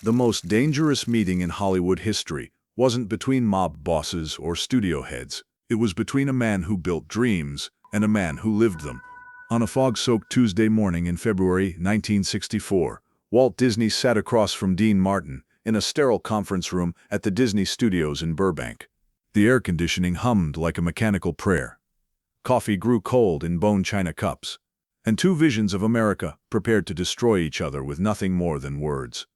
The most dangerous meeting in Hollywood history wasn't between mob bosses or studio heads. It was between a man who built dreams and a man who lived them. On a fog-soaked Tuesday morning in February 1964, Walt Disney sat across from Dean Martin in a sterile conference room at the Disney Studios in Burbank. The air conditioning hummed like a mechanical prayer. Coffee grew cold in bone china cups, and two visions of America prepared to destroy each other with nothing more than words.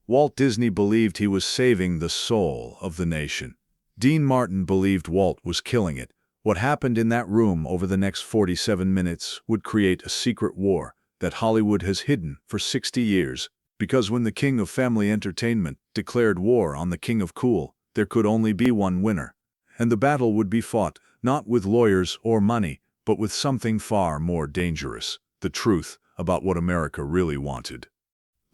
Walt Disney believed he was saving the soul of the nation. Dean Martin believed Walt was killing it. What happened in that room over the next 47 minutes would create a secret war that Hollywood has hidden for 60 years. Because when the king of family entertainment declared war on the king of cool, there could only be one winner. And the battle would be fought not with lawyers or money, but with something far more dangerous: the truth about what America really wanted.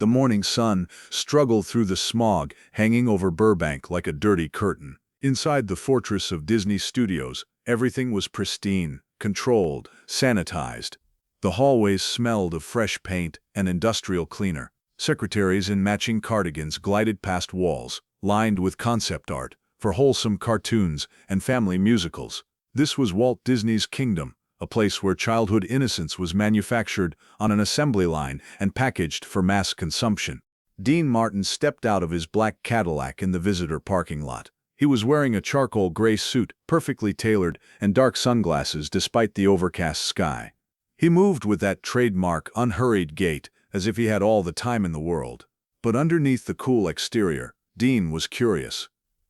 The morning sun struggled through the smog hanging over Burbank like a dirty curtain. Inside the fortress of Disney Studios, everything was pristine, controlled, sanitized. The hallways smelled of fresh paint and industrial cleaner. Secretaries in matching cardigans glided past walls, lined with concept art for wholesome cartoons and family musicals. This was Walt Disney's kingdom, a place where childhood innocence was manufactured on an assembly line and packaged for mass consumption. Dean Martin stepped out of his black Cadillac in the visitor parking lot. He was wearing a charcoal gray suit, perfectly tailored, and dark sunglasses despite the overcast sky. He moved with that trademark, unhurried gait, as if he had all the time in the world. But underneath the cool exterior, Dean was curious.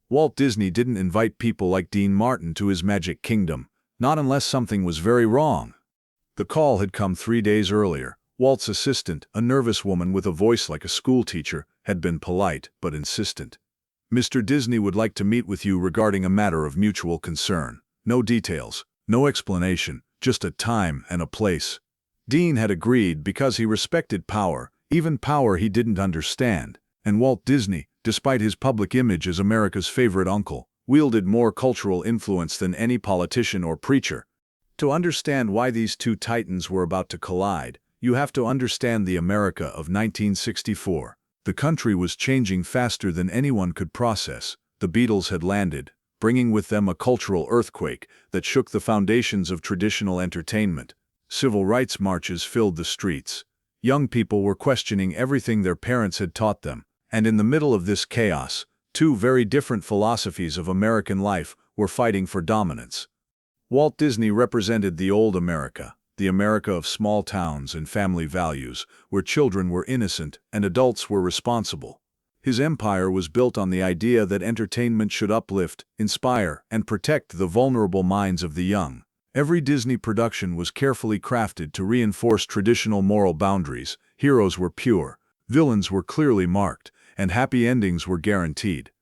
Walt Disney didn't invite people like Dean Martin to his magic kingdom, not unless something was very wrong. The call had come 3 days earlier. Walt's assistant, a nervous woman with a voice like a schoolteacher, had been polite but insistent. "Mr. Disney would like to meet with you regarding a matter of mutual concern. No details, no explanation, just a time and a place." Dean had agreed because he respected power, even power he didn't understand. And Walt Disney, despite his public image as America's favorite uncle, wielded more cultural influence than any politician or preacher. To understand why these two titans were about to collide, you have to understand the America of 1964. The country was changing faster than anyone could process. The Beatles had landed, bringing with them a cultural earthquake that shook the foundations of traditional entertainment. Civil rights marches filled the streets. Young people were questioning everything their parents had taught them. And in the middle of this chaos, two very different philosophies of American life were fighting for dominance. Walt Disney represented the old America, the America of small towns and family values, where children were innocent and adults were responsible. His empire was built on the idea that entertainment should uplift, inspire, and protect the vulnerable minds of the young. Every Disney production was carefully crafted to reinforce traditional moral boundaries. Heroes were pure, villains were clearly marked, and happy endings were guaranteed.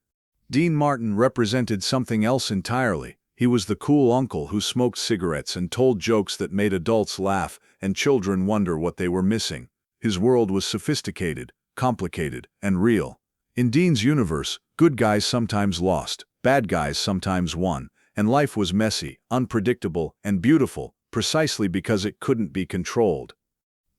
Dean Martin represented something else entirely. He was the cool uncle who smoked cigarettes and told jokes that made adults laugh and children wonder what they were missing. His world was sophisticated, complicated, and real. In Dean's universe, good guys sometimes lost, bad guys sometimes won, and life was messy, unpredictable, and beautiful, precisely because it couldn't be controlled.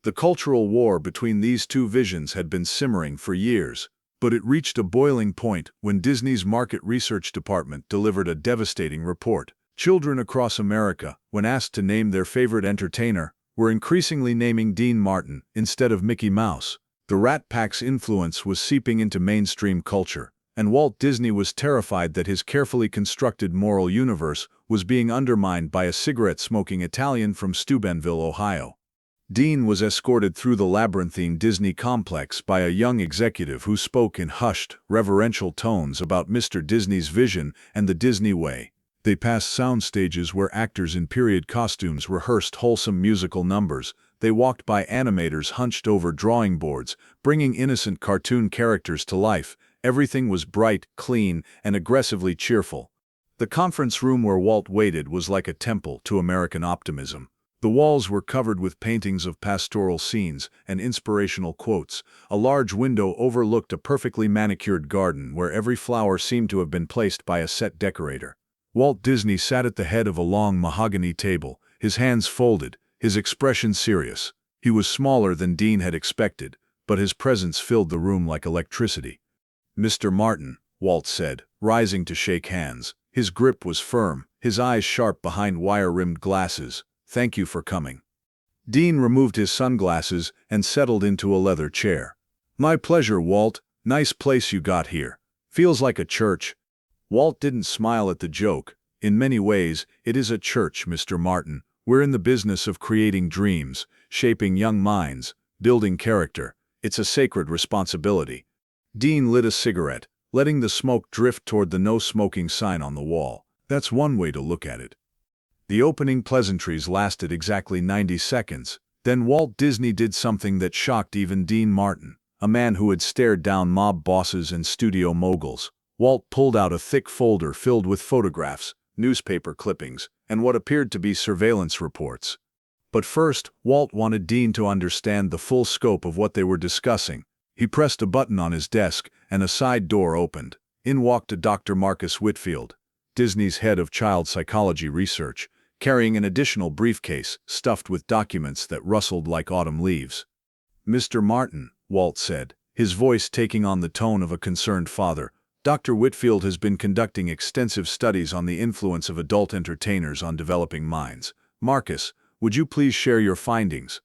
The cultural war between these two visions had been simmering for years. But it reached a boiling point when Disney's market research department delivered a devastating report. Children across America, when asked to name their favorite entertainer, were increasingly naming Dean Martin instead of Mickey Mouse. The Rat Pack's influence was seeping into mainstream culture, and Walt Disney was terrified that his carefully constructed moral universe was being undermined by a cigarette-smoking Italian from Steubenville, Ohio. Dean was escorted through the labyrinthine Disney complex by a young executive who spoke in hushed, reverential tones about Mr. Disney's vision and the Disney way. They passed sound stages where actors in period costumes rehearsed wholesome musical numbers. They walked by animators hunched over drawing boards, bringing innocent cartoon characters to life. Everything was bright, clean, and aggressively cheerful. The conference room where Walt waited was like a temple to American optimism. The walls were covered with paintings of pastoral scenes and inspirational quotes. A large window overlooked a perfectly manicured garden where every flower seemed to have been placed by a set decorator. Walt Disney sat at the head of a long mahogany table, his hands folded, his expression serious. He was smaller than Dean had expected, but his presence filled the room like electricity. "Mr. Martin," Walt said, rising to shake hands. His grip was firm, his eyes sharp behind wire-rimmed glasses. "Thank you for coming." Dean removed his sunglasses and settled into a leather chair. "My pleasure, Walt. Nice place you got here. Feels like a church." Walt didn't smile at the joke. "In many ways, it is a church, Mr. Martin. We're in the business of creating dreams, shaping young minds, building character. It's a sacred responsibility." Dean lit a cigarette, letting the smoke drift toward the no-smoking sign on the wall. "That's one way to look at it." The opening pleasantries lasted exactly 90 seconds. Then Walt Disney did something that shocked even Dean Martin, a man who had stared down mob bosses and studio moguls. Walt pulled out a thick folder filled with photographs, newspaper clippings, and what appeared to be surveillance reports. But first, Walt wanted Dean to understand the full scope of what they were discussing. He pressed a button on his desk, and a side door opened. In walked Dr. Marcus Whitfield, Disney's head of child psychology research, carrying an additional briefcase stuffed with documents that rustled like autumn leaves. "Mr. Martin," Walt said, his voice taking on the tone of a concerned father, "Dr. Whitfield has been conducting extensive studies on the influence of adult entertainers on developing minds. Marcus, would you please share your findings?"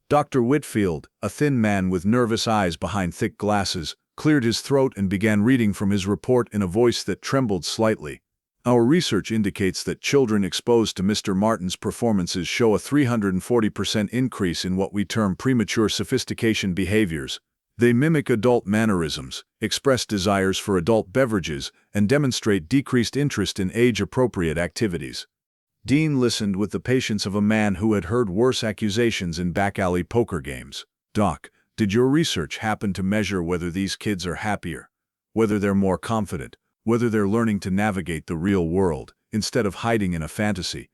Dr. Whitfield, a thin man with nervous eyes behind thick glasses, cleared his throat and began reading from his report in a voice that trembled slightly. "Our research indicates that children exposed to Mr. Martin's performances show a 340% increase in what we term premature sophistication behaviors. They mimic adult mannerisms, express desires for adult beverages, and demonstrate decreased interest in age-appropriate activities." Dean listened with the patience of a man who had heard worse accusations in back-alley poker games. "Doc, did your research happen to measure whether these kids are happier? Whether they're more confident? Whether they're learning to navigate the real world, instead of hiding in a fantasy?"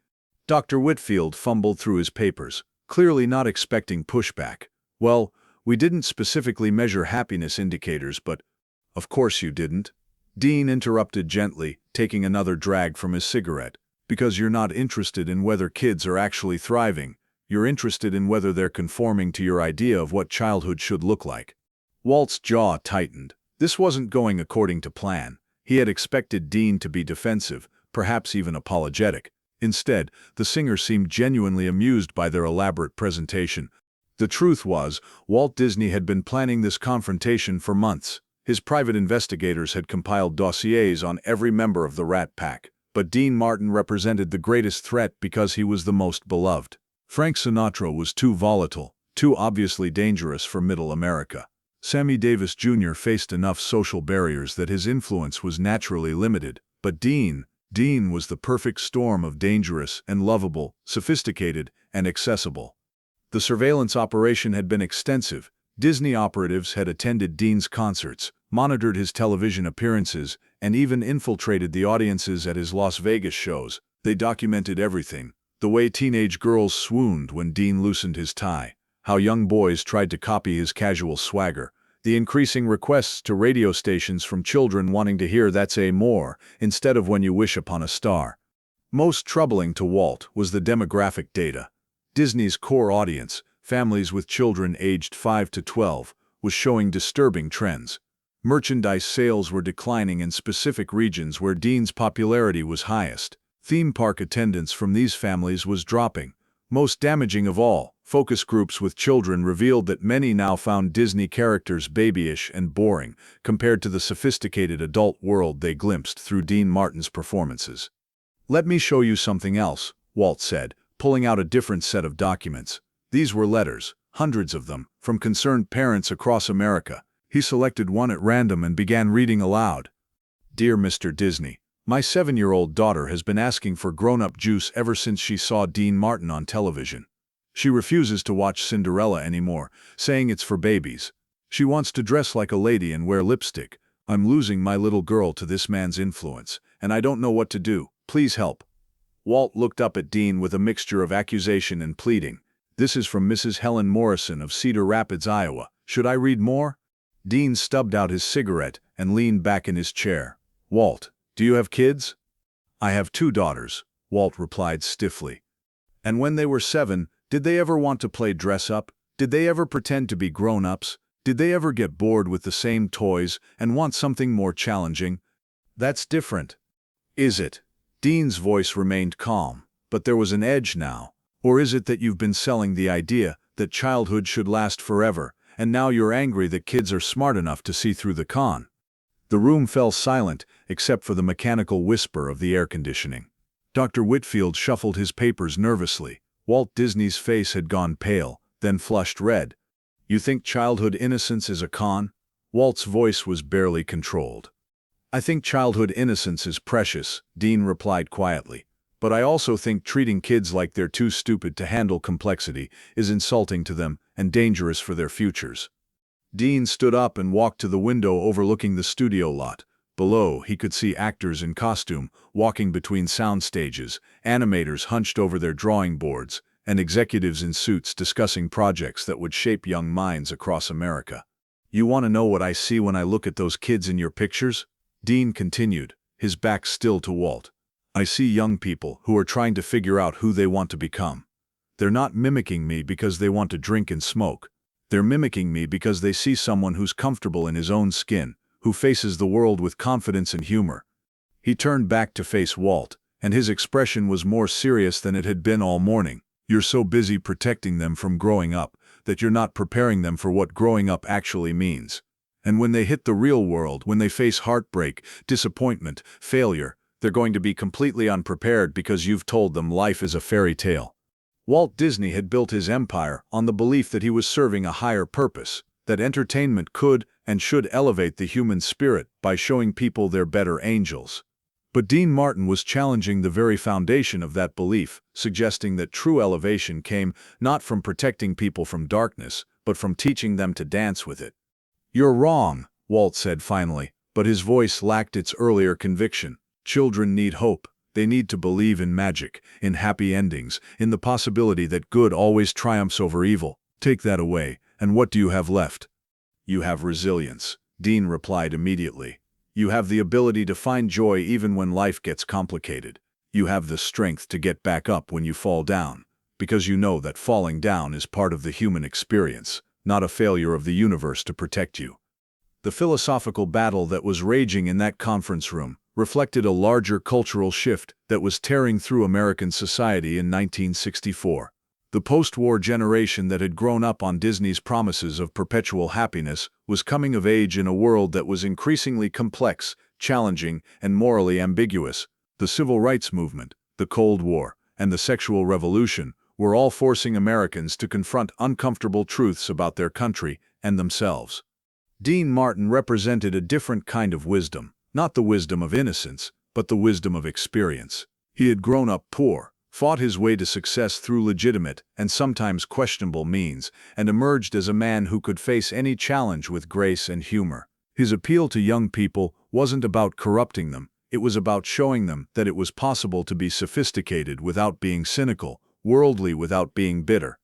Dr. Whitfield fumbled through his papers, clearly not expecting pushback. "Well, we didn't specifically measure happiness indicators, but—" "Of course you didn't," Dean interrupted gently, taking another drag from his cigarette. "Because you're not interested in whether kids are actually thriving. You're interested in whether they're conforming to your idea of what childhood should look like." Walt's jaw tightened. This wasn't going according to plan. He had expected Dean to be defensive, perhaps even apologetic. Instead, the singer seemed genuinely amused by their elaborate presentation. The truth was, Walt Disney had been planning this confrontation for months. His private investigators had compiled dossiers on every member of the Rat Pack. But Dean Martin represented the greatest threat because he was the most beloved. Frank Sinatra was too volatile, too obviously dangerous for Middle America. Sammy Davis Jr. faced enough social barriers that his influence was naturally limited. But Dean was the perfect storm of dangerous and lovable, sophisticated and accessible. The surveillance operation had been extensive. Disney operatives had attended Dean's concerts, monitored his television appearances, and even infiltrated the audiences at his Las Vegas shows. They documented everything: the way teenage girls swooned when Dean loosened his tie, how young boys tried to copy his casual swagger, the increasing requests to radio stations from children wanting to hear "That's a More" instead of "When You Wish Upon a Star." Most troubling to Walt was the demographic data. Disney's core audience, families with children aged 5 to 12, was showing disturbing trends. Merchandise sales were declining in specific regions where Dean's popularity was highest. Theme park attendance from these families was dropping. Most damaging of all, focus groups with children revealed that many now found Disney characters babyish and boring compared to the sophisticated adult world they glimpsed through Dean Martin's performances. "Let me show you something else," Walt said, pulling out a different set of documents. These were letters, hundreds of them, from concerned parents across America. He selected one at random and began reading aloud. "Dear Mr. Disney, my 7-year-old daughter has been asking for grown-up juice ever since she saw Dean Martin on television. She refuses to watch Cinderella anymore, saying it's for babies. She wants to dress like a lady and wear lipstick. I'm losing my little girl to this man's influence, and I don't know what to do. Please help." Walt looked up at Dean with a mixture of accusation and pleading. "This is from Mrs. Helen Morrison of Cedar Rapids, Iowa. Should I read more?" Dean stubbed out his cigarette and leaned back in his chair. "Walt, do you have kids?" "I have 2 daughters," Walt replied stiffly. "And when they were 7, did they ever want to play dress-up? Did they ever pretend to be grown-ups? Did they ever get bored with the same toys and want something more challenging? That's different. Is it? Dean's voice remained calm, but there was an edge now. Or is it that you've been selling the idea that childhood should last forever, and now you're angry that kids are smart enough to see through the con? The room fell silent, except for the mechanical whisper of the air conditioning. Dr. Whitfield shuffled his papers nervously. Walt Disney's face had gone pale, then flushed red. You think childhood innocence is a con? Walt's voice was barely controlled. I think childhood innocence is precious, Dean replied quietly. But I also think treating kids like they're too stupid to handle complexity is insulting to them and dangerous for their futures. Dean stood up and walked to the window overlooking the studio lot. Below, he could see actors in costume walking between sound stages, animators hunched over their drawing boards, and executives in suits discussing projects that would shape young minds across America. You want to know what I see when I look at those kids in your pictures? Dean continued, his back still to Walt. I see young people who are trying to figure out who they want to become. They're not mimicking me because they want to drink and smoke. They're mimicking me because they see someone who's comfortable in his own skin, who faces the world with confidence and humor. He turned back to face Walt, and his expression was more serious than it had been all morning. You're so busy protecting them from growing up that you're not preparing them for what growing up actually means. And when they hit the real world, when they face heartbreak, disappointment, failure, they're going to be completely unprepared because you've told them life is a fairy tale. Walt Disney had built his empire on the belief that he was serving a higher purpose, that entertainment could and should elevate the human spirit by showing people they're better angels. But Dean Martin was challenging the very foundation of that belief, suggesting that true elevation came not from protecting people from darkness, but from teaching them to dance with it. You're wrong, Walt said finally, but his voice lacked its earlier conviction. Children need hope. They need to believe in magic, in happy endings, in the possibility that good always triumphs over evil. Take that away, and what do you have left? You have resilience, Dean replied immediately. You have the ability to find joy even when life gets complicated. You have the strength to get back up when you fall down, because you know that falling down is part of the human experience, not a failure of the universe to protect you. The philosophical battle that was raging in that conference room reflected a larger cultural shift that was tearing through American society in 1964. The post-war generation that had grown up on Disney's promises of perpetual happiness was coming of age in a world that was increasingly complex, challenging, and morally ambiguous. The civil rights movement, the Cold War, and the sexual revolution were all forcing Americans to confront uncomfortable truths about their country and themselves. Dean Martin represented a different kind of wisdom, not the wisdom of innocence, but the wisdom of experience. He had grown up poor, fought his way to success through legitimate and sometimes questionable means, and emerged as a man who could face any challenge with grace and humor. His appeal to young people wasn't about corrupting them, it was about showing them that it was possible to be sophisticated without being cynical, worldly without being bitter.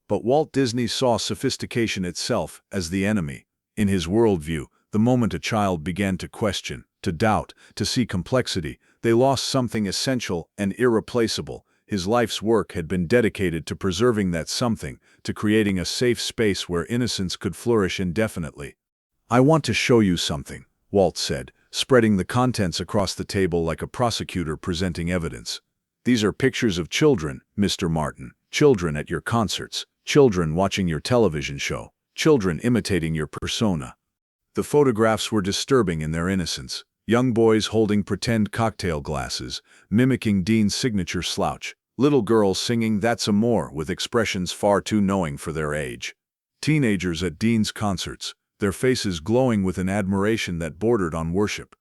But Walt Disney saw sophistication itself as the enemy. In his worldview, the moment a child began to question, to doubt, to see complexity, they lost something essential and irreplaceable. His life's work had been dedicated to preserving that something, to creating a safe space where innocence could flourish indefinitely. I want to show you something, Walt said, spreading the contents across the table like a prosecutor presenting evidence. These are pictures of children, Mr. Martin, children at your concerts, children watching your television show, children imitating your persona. The photographs were disturbing in their innocence. Young boys holding pretend cocktail glasses, mimicking Dean's signature slouch. Little girls singing That's Amore with expressions far too knowing for their age. Teenagers at Dean's concerts, their faces glowing with an admiration that bordered on worship.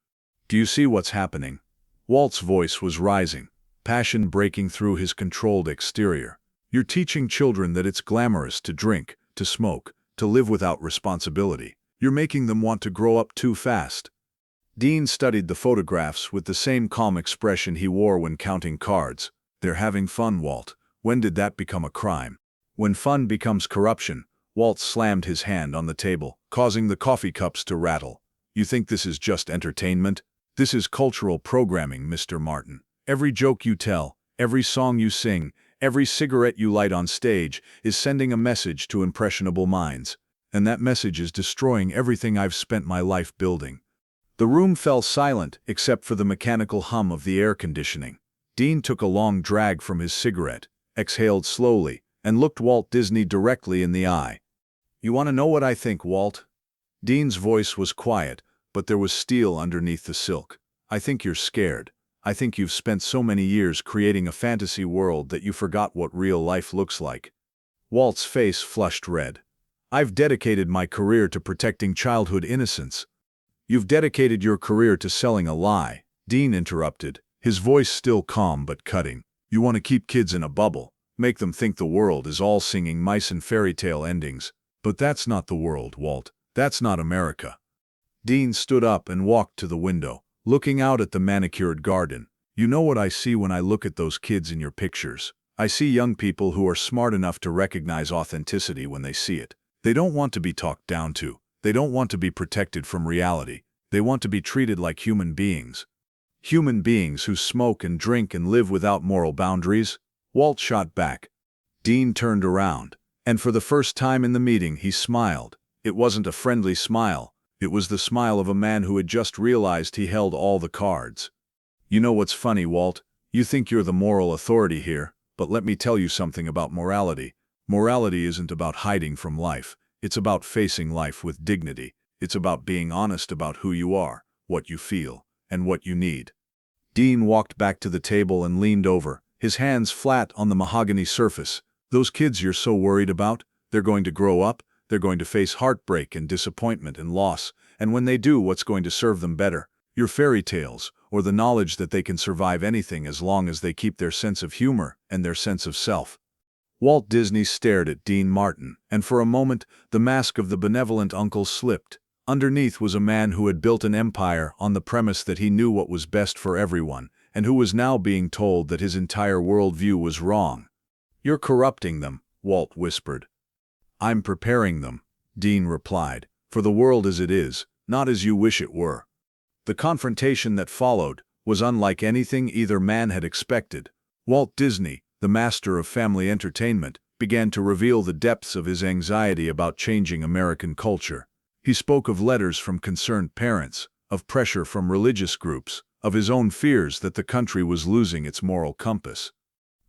Do you see what's happening? Walt's voice was rising, passion breaking through his controlled exterior. You're teaching children that it's glamorous to drink, to smoke, to live without responsibility. You're making them want to grow up too fast. Dean studied the photographs with the same calm expression he wore when counting cards. They're having fun, Walt. When did that become a crime? When fun becomes corruption, Walt slammed his hand on the table, causing the coffee cups to rattle. You think this is just entertainment? This is cultural programming, Mr. Martin. Every joke you tell, every song you sing, every cigarette you light on stage is sending a message to impressionable minds. and that message is destroying everything I've spent my life building." The room fell silent, except for the mechanical hum of the air conditioning. Dean took a long drag from his cigarette, exhaled slowly, and looked Walt Disney directly in the eye. "You want to know what I think, Walt?" Dean's voice was quiet, but there was steel underneath the silk. "I think you're scared. I think you've spent so many years creating a fantasy world that you forgot what real life looks like." Walt's face flushed red. "I've dedicated my career to protecting childhood innocence." "You've dedicated your career to selling a lie," Dean interrupted, his voice still calm but cutting. "You want to keep kids in a bubble, make them think the world is all singing mice and fairy tale endings. But that's not the world, Walt. That's not America." Dean stood up and walked to the window, looking out at the manicured garden. "You know what I see when I look at those kids in your pictures? I see young people who are smart enough to recognize authenticity when they see it. They don't want to be talked down to. They don't want to be protected from reality. They want to be treated like human beings. Human beings who smoke and drink and live without moral boundaries." Walt shot back. Dean turned around, and for the first time in the meeting he smiled. It wasn't a friendly smile. It was the smile of a man who had just realized he held all the cards. "You know what's funny, Walt? You think you're the moral authority here, but let me tell you something about morality. Morality isn't about hiding from life. It's about facing life with dignity. It's about being honest about who you are, what you feel, and what you need." Dean walked back to the table and leaned over, his hands flat on the mahogany surface. "Those kids you're so worried about, they're going to grow up, they're going to face heartbreak and disappointment and loss, and when they do, what's going to serve them better? Your fairy tales, or the knowledge that they can survive anything as long as they keep their sense of humor and their sense of self." Walt Disney stared at Dean Martin, and for a moment the mask of the benevolent uncle slipped. Underneath was a man who had built an empire on the premise that he knew what was best for everyone, and who was now being told that his entire worldview was wrong. "You're corrupting them," Walt whispered. "I'm preparing them," Dean replied, "for the world as it is, not as you wish it were." The confrontation that followed was unlike anything either man had expected. Walt Disney, the master of family entertainment, began to reveal the depths of his anxiety about changing American culture. He spoke of letters from concerned parents, of pressure from religious groups, of his own fears that the country was losing its moral compass.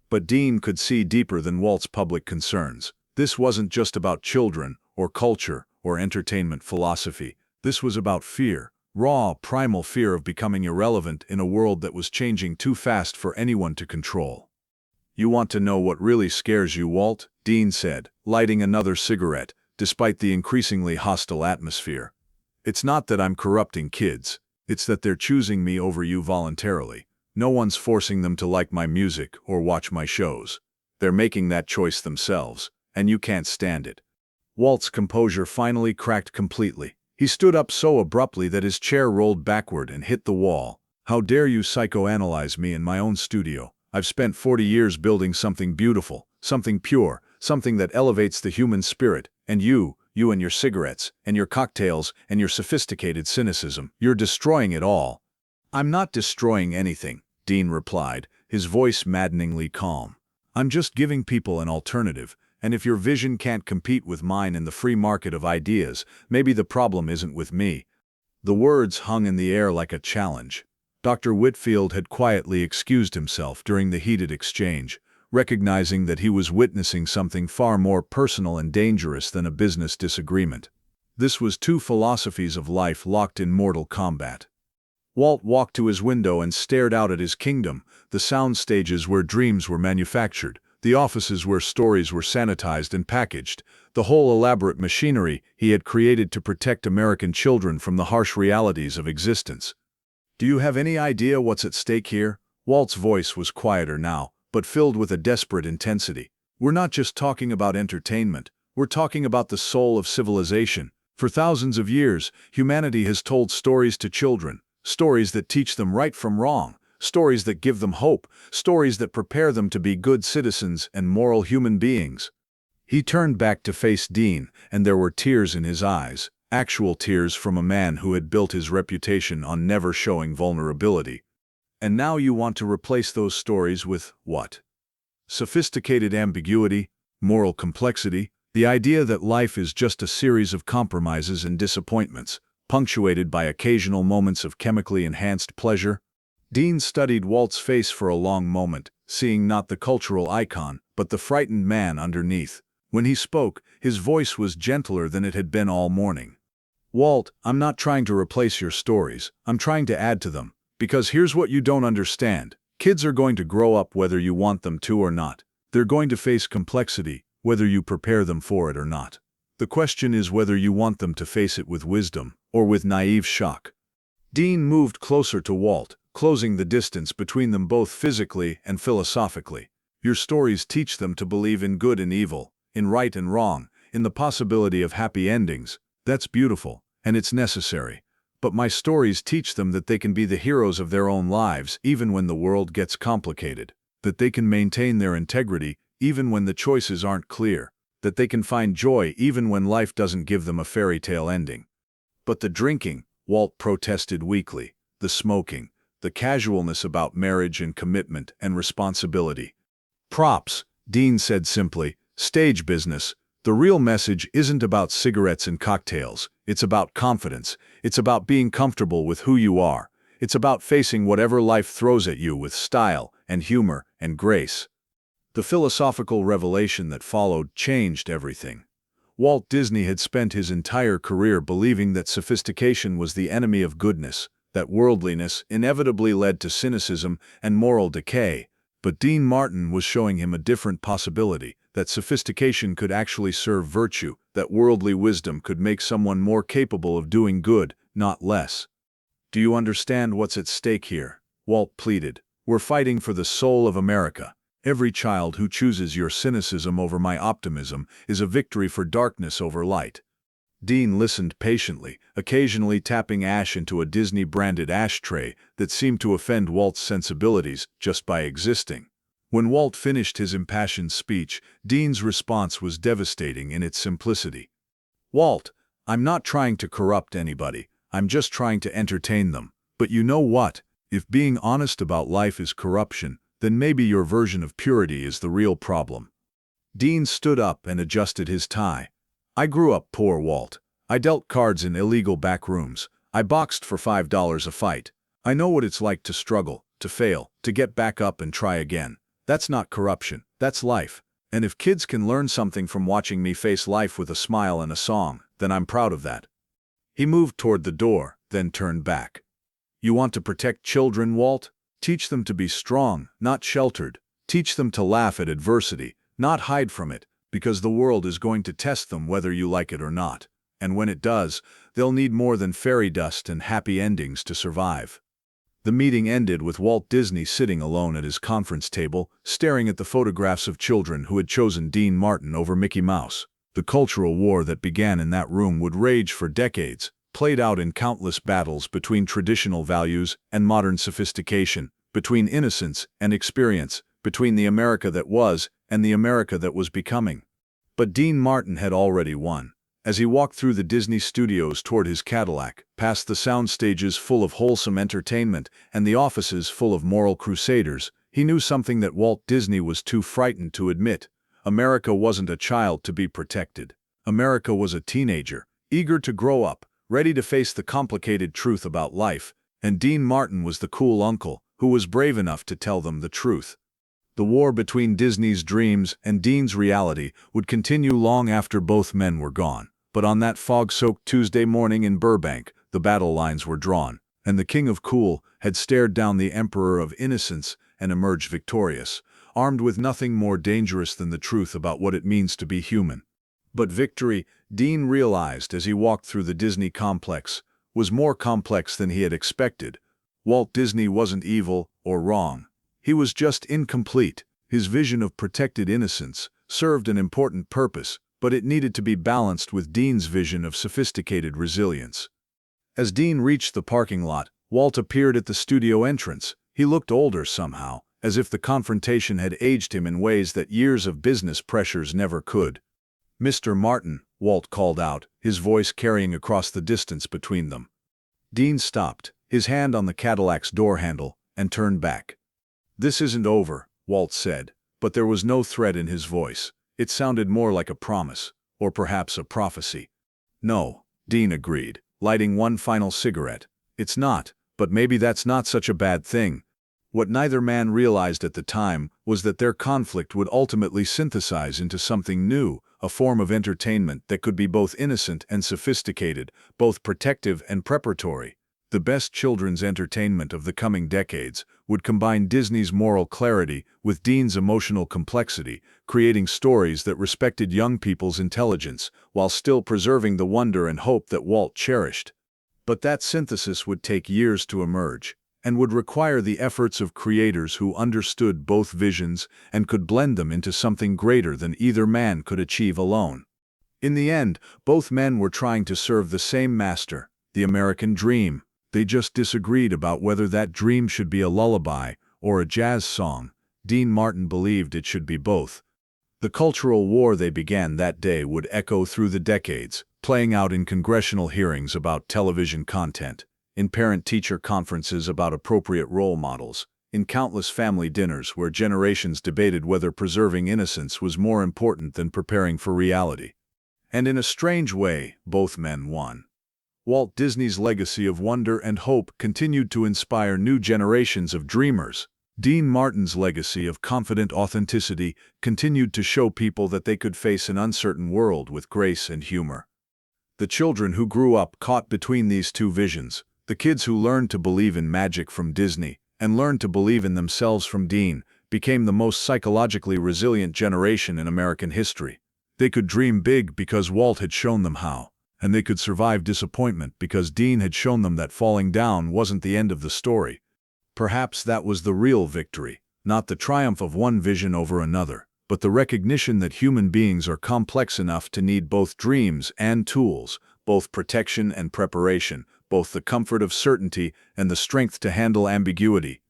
But Dean could see deeper than Walt's public concerns. This wasn't just about children, or culture, or entertainment philosophy. This was about fear, raw, primal fear of becoming irrelevant in a world that was changing too fast for anyone to control. "You want to know what really scares you, Walt?" Dean said, lighting another cigarette, despite the increasingly hostile atmosphere. "It's not that I'm corrupting kids. It's that they're choosing me over you voluntarily. No one's forcing them to like my music or watch my shows. They're making that choice themselves, and you can't stand it." Walt's composure finally cracked completely. He stood up so abruptly that his chair rolled backward and hit the wall. "How dare you psychoanalyze me in my own studio? I've spent 40 years building something beautiful, something pure, something that elevates the human spirit, and you and your cigarettes, and your cocktails, and your sophisticated cynicism, you're destroying it all." "I'm not destroying anything," Dean replied, his voice maddeningly calm. "I'm just giving people an alternative, and if your vision can't compete with mine in the free market of ideas, maybe the problem isn't with me." The words hung in the air like a challenge. Dr. Whitfield had quietly excused himself during the heated exchange, recognizing that he was witnessing something far more personal and dangerous than a business disagreement. This was two philosophies of life locked in mortal combat. Walt walked to his window and stared out at his kingdom, the sound stages where dreams were manufactured, the offices where stories were sanitized and packaged, the whole elaborate machinery he had created to protect American children from the harsh realities of existence. "Do you have any idea what's at stake here?" Walt's voice was quieter now, but filled with a desperate intensity. "We're not just talking about entertainment. We're talking about the soul of civilization. For thousands of years, humanity has told stories to children, stories that teach them right from wrong, stories that give them hope, stories that prepare them to be good citizens and moral human beings." He turned back to face Dean, and there were tears in his eyes, actual tears from a man who had built his reputation on never showing vulnerability. "And now you want to replace those stories with what? Sophisticated ambiguity, moral complexity, The idea that life is just a series of compromises and disappointments, punctuated by occasional moments of chemically enhanced pleasure. Dean studied Walt's face for a long moment, seeing not the cultural icon, but the frightened man underneath. When he spoke, his voice was gentler than it had been all morning. "Walt, I'm not trying to replace your stories. I'm trying to add to them. Because here's what you don't understand. Kids are going to grow up whether you want them to or not. They're going to face complexity, whether you prepare them for it or not. The question is whether you want them to face it with wisdom, or with naive shock." Dean moved closer to Walt, closing the distance between them both physically and philosophically. "Your stories teach them to believe in good and evil, in right and wrong, in the possibility of happy endings. That's beautiful, and it's necessary. But my stories teach them that they can be the heroes of their own lives even when the world gets complicated, that they can maintain their integrity even when the choices aren't clear, that they can find joy even when life doesn't give them a fairy tale ending." "But the drinking," Walt protested weakly, "the smoking, the casualness about marriage and commitment and responsibility." "Props," Dean said simply, "stage business. The real message isn't about cigarettes and cocktails. It's about confidence. It's about being comfortable with who you are. It's about facing whatever life throws at you with style and humor and grace." The philosophical revelation that followed changed everything. Walt Disney had spent his entire career believing that sophistication was the enemy of goodness, that worldliness inevitably led to cynicism and moral decay. But Dean Martin was showing him a different possibility, that sophistication could actually serve virtue, that worldly wisdom could make someone more capable of doing good, not less. "Do you understand what's at stake here?" Walt pleaded. "We're fighting for the soul of America. Every child who chooses your cynicism over my optimism is a victory for darkness over light." Dean listened patiently, occasionally tapping ash into a Disney-branded ashtray that seemed to offend Walt's sensibilities just by existing. When Walt finished his impassioned speech, Dean's response was devastating in its simplicity. "Walt, I'm not trying to corrupt anybody. I'm just trying to entertain them. But you know what? If being honest about life is corruption, then maybe your version of purity is the real problem." Dean stood up and adjusted his tie. "I grew up poor, Walt. I dealt cards in illegal back rooms. I boxed for $5 a fight. I know what it's like to struggle, to fail, to get back up and try again. That's not corruption. That's life. And if kids can learn something from watching me face life with a smile and a song, then I'm proud of that." He moved toward the door, then turned back. "You want to protect children, Walt? Teach them to be strong, not sheltered. Teach them to laugh at adversity, not hide from it, because the world is going to test them whether you like it or not. And when it does, they'll need more than fairy dust and happy endings to survive." The meeting ended with Walt Disney sitting alone at his conference table, staring at the photographs of children who had chosen Dean Martin over Mickey Mouse. The cultural war that began in that room would rage for decades, played out in countless battles between traditional values and modern sophistication, between innocence and experience, between the America that was and the America that was becoming. But Dean Martin had already won. As he walked through the Disney studios toward his Cadillac, past the sound stages full of wholesome entertainment and the offices full of moral crusaders, he knew something that Walt Disney was too frightened to admit. America wasn't a child to be protected. America was a teenager, eager to grow up, ready to face the complicated truth about life, and Dean Martin was the cool uncle who was brave enough to tell them the truth. The war between Disney's dreams and Dean's reality would continue long after both men were gone. But on that fog-soaked Tuesday morning in Burbank, the battle lines were drawn, and the King of Cool had stared down the Emperor of Innocence and emerged victorious, armed with nothing more dangerous than the truth about what it means to be human. But victory, Dean realized as he walked through the Disney complex, was more complex than he had expected. Walt Disney wasn't evil or wrong. He was just incomplete. His vision of protected innocence served an important purpose, but it needed to be balanced with Dean's vision of sophisticated resilience. As Dean reached the parking lot, Walt appeared at the studio entrance. He looked older somehow, as if the confrontation had aged him in ways that years of business pressures never could. "Mr. Martin," Walt called out, his voice carrying across the distance between them. Dean stopped, his hand on the Cadillac's door handle, and turned back. "This isn't over," Walt said, but there was no threat in his voice. It sounded more like a promise. or perhaps a prophecy. No, Dean agreed, lighting one final cigarette. It's not, but maybe that's not such a bad thing. What neither man realized at the time was that their conflict would ultimately synthesize into something new, a form of entertainment that could be both innocent and sophisticated, both protective and preparatory. The best children's entertainment of the coming decades would combine Disney's moral clarity with Dean's emotional complexity, creating stories that respected young people's intelligence while still preserving the wonder and hope that Walt cherished. But that synthesis would take years to emerge, and would require the efforts of creators who understood both visions and could blend them into something greater than either man could achieve alone. In the end, both men were trying to serve the same master, the American dream. They just disagreed about whether that dream should be a lullaby or a jazz song. Dean Martin believed it should be both. The cultural war they began that day would echo through the decades, playing out in congressional hearings about television content, in parent-teacher conferences about appropriate role models, in countless family dinners where generations debated whether preserving innocence was more important than preparing for reality. And in a strange way, both men won. Walt Disney's legacy of wonder and hope continued to inspire new generations of dreamers. Dean Martin's legacy of confident authenticity continued to show people that they could face an uncertain world with grace and humor. The children who grew up caught between these two visions, the kids who learned to believe in magic from Disney and learned to believe in themselves from Dean, became the most psychologically resilient generation in American history. They could dream big because Walt had shown them how, and they could survive disappointment because Dean had shown them that falling down wasn't the end of the story. Perhaps that was the real victory, not the triumph of one vision over another, but the recognition that human beings are complex enough to need both dreams and tools, both protection and preparation, both the comfort of certainty and the strength to handle ambiguity.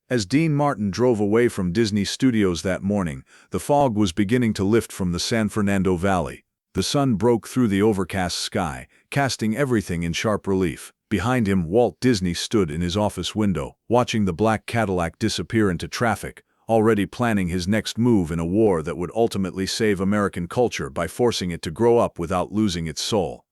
As Dean Martin drove away from Disney Studios that morning, the fog was beginning to lift from the San Fernando Valley. The sun broke through the overcast sky, casting everything in sharp relief. Behind him, Walt Disney stood in his office window, watching the black Cadillac disappear into traffic, already planning his next move in a war that would ultimately save American culture by forcing it to grow up without losing its soul.